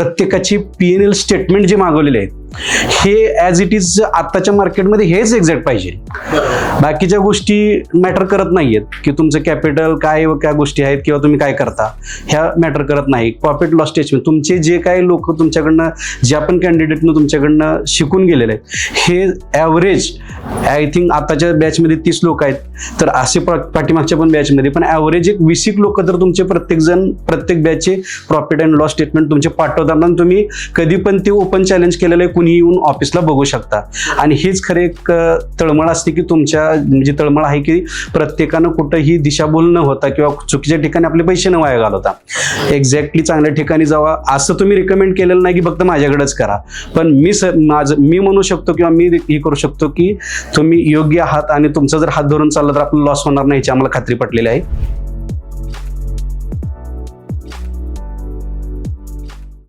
प्रत्येकाची P&L statement जी मागवलेली आहेत हे ॲज इट इज आत्ताच्या मार्केटमध्ये हेच एक्झॅक्ट पाहिजे. बाकीच्या गोष्टी मॅटर करत नाहीयेत की तुमचं कॅपिटल काय व काय गोष्टी आहेत किंवा तुम्ही काय करता, ह्या मॅटर करत नाही. प्रॉफिट लॉस स्टेटमेंट तुमचे जे काही लोक तुमच्याकडनं ज्या पण कॅन्डिडेटनं तुमच्याकडनं शिकून गेलेले आहेत हे ॲव्हरेज आय थिंक आताच्या बॅचमध्ये 30 लोक आहेत, तर असे पाठीमागच्या पण बॅचमध्ये पण ॲव्हरेज एक 20 लोक तर तुमचे प्रत्येक बॅचचे प्रॉफिट अँड लॉस स्टेटमेंट तुमचे पाठवताना तुम्ही कधी पण ते ओपन चॅलेंज केलेलं आहे, कुणी येऊन ऑफिसला बघू शकता. आणि हेच खरे एक तळमळ असते की तुमच्या म्हणजे तळमळ आहे की प्रत्येकानं कुठंही दिशाभूल न होता किंवा चुकीच्या ठिकाणी आपले पैसे न वाया घालवता एक्झॅक्टली चांगल्या ठिकाणी जावा. असं तुम्ही रिकमेंड केलेलं नाही की फक्त माझ्याकडेच करा, पण मी म्हणू शकतो किंवा मी हे करू शकतो की तुम्ही योग्य आहात आणि तुमचा जर हात धरून चालला तर आपला लॉस होणार नाही याची आम्हाला खात्री पटलेली आहे.